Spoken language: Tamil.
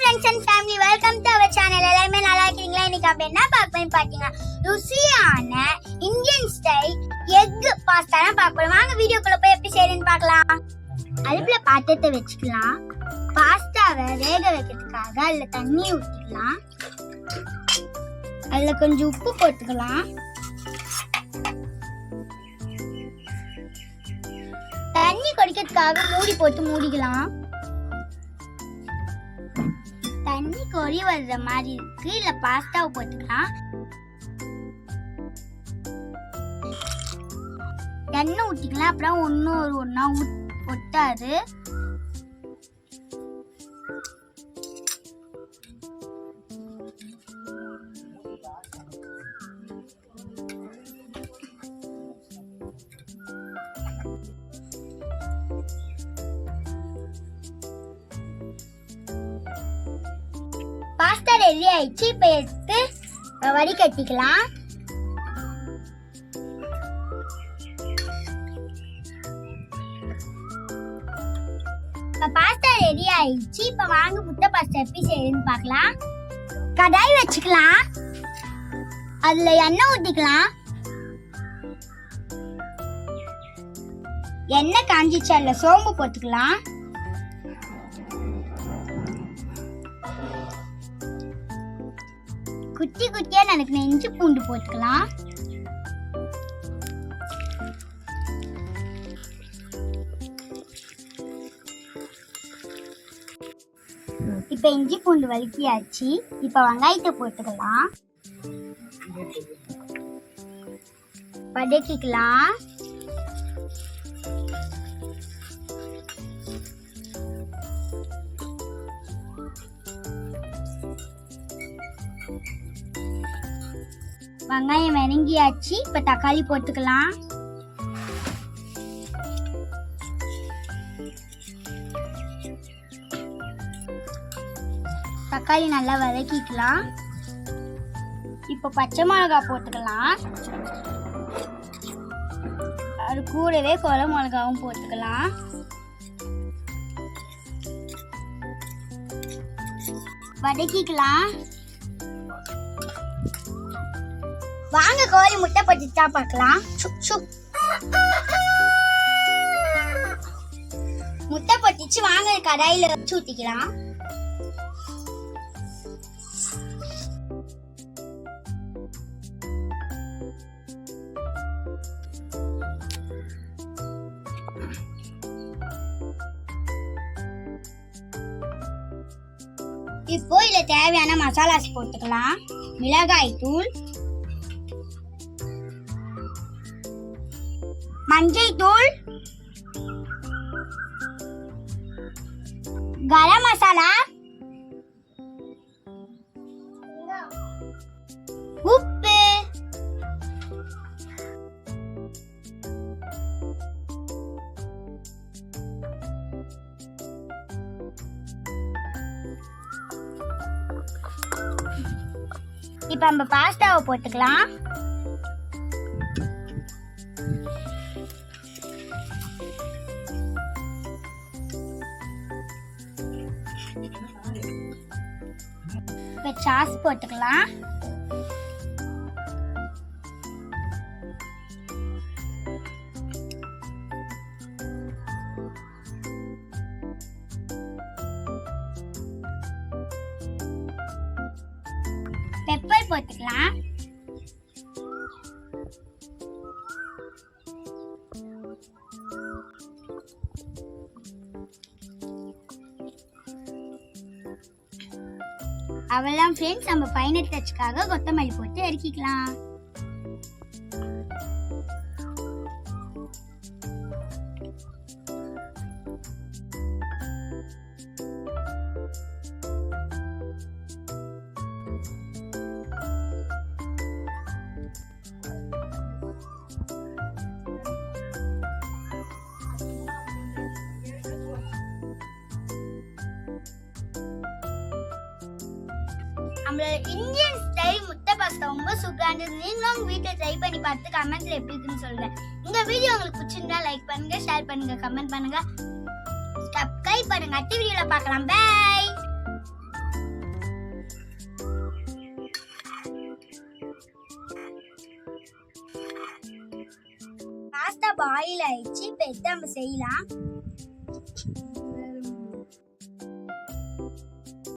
friends and family, welcome to our channel. எல்லாரும் நல்லா இருக்கீங்களா? இன்னைக்கு அப்ப என்ன பார்ப்போம் பாத்தீங்கன்னா ருசியான இந்தியன் ஸ்டைல் எக் பாஸ்தா தான் பார்ப்போம். வாங்க வீடியோக்குள்ள போய் எப்படி செய்யறதுன்னு பார்க்கலாம். அடுப்புல பாத்திரத்தை வச்சுக்கலாம். பாஸ்தாவை வேக வைக்கிறதுக்காக அதுல தண்ணி ஊத்திக்கலாம். அதுல கொஞ்சம் உப்பு போட்டுக்கலாம். தண்ணி கொதிக்கிறதுக்காக மூடி போட்டு மூடிக்கலாம். தண்ணி கொதி வர்ற மாதிரி இருக்கு. இல்ல பாஸ்தாவை போட்டுக்கலாம். எண்ணெய் ஊற்றிக்கலாம். அப்புறம் ஒன்னா ஒட்டாது. பாஸ்தா ரெடி ஆயிடுச்சு. இப்ப எடுத்து வடிகட்டிக்கலாம். பாஸ்தா ரெடி ஆயிடுச்சு. இப்ப வாங்க முட்டை பாஸ்தா எப்படி செய்யறதுன்னு பார்க்கலாம். கடாய் வச்சுக்கலாம். அதுல எண்ணெய் ஊத்திக்கலாம். எண்ணெய் காஞ்சிச்சு. அதுல சோம்பு போட்டுக்கலாம். குட்டி குட்டியா நறுக்குன இஞ்சி பூண்டு போட்டுக்கலாம். இப்ப இஞ்சி பூண்டு வதக்கியாச்சு. இப்ப வெங்காயத்தை போட்டுக்கலாம். வதக்கிக்கலாம். வெங்காயம் வதங்கியாச்சு. இப்ப தக்காளி போட்டுக்கலாம். தக்காளி நல்லா வதக்கிக்கலாம். இப்ப பச்சை மிளகாய் போட்டுக்கலாம். அது கூடவே குழ மிளகாவும் போட்டுக்கலாம். வதக்கிக்கலாம். வாங்க கோழி முட்டை பொரிச்சா பார்க்கலாம். முட்டை பொரிச்சு வாங்க கடாயில ஊத்திக்கலாம். இப்போ இதுல தேவையான மசாலாஸ் போட்டுக்கலாம். மிளகாய் தூள், மஞ்சள் தூள், கரம் மசாலா, உப்பு, இப்ப நம்ம பாஸ்தாவை போட்டுக்கலாம். இப்ப சாஸ் போட்டுக்கலாம். பெப்பர் போட்டுக்கலாம். அவ்வளவுதான் ஃப்ரெண்ட்ஸ். நம்ம ஃபைனல் டச்சுக்காக கொத்தமல்லி போட்டு இறக்கிக்கலாம். நம்மளோட இந்தியன் ஸ்டைல் முட்டை பாஸ்தா ரொம்ப சூப்பரா இருந்தது. நீங்களும் வீட்டில் ட்ரை பண்ணி பார்த்து கமெண்ட்ல எப்படி இருக்குன்னு சொல்லுங்க. இந்த வீடியோ உங்களுக்கு பிடிச்சிருந்தா லைக் பண்ணுங்க, ஷேர் பண்ணுங்க, கமெண்ட் பண்ணுங்க, சப்ஸ்கிரைப் பண்ணுங்க. அடுத்த வீடியோல பார்க்கலாம். பை. பாஸ்தா பாயில் ஆயிடுச்சு. இப்போ எடுத்து நம்ம செய்யலாம்.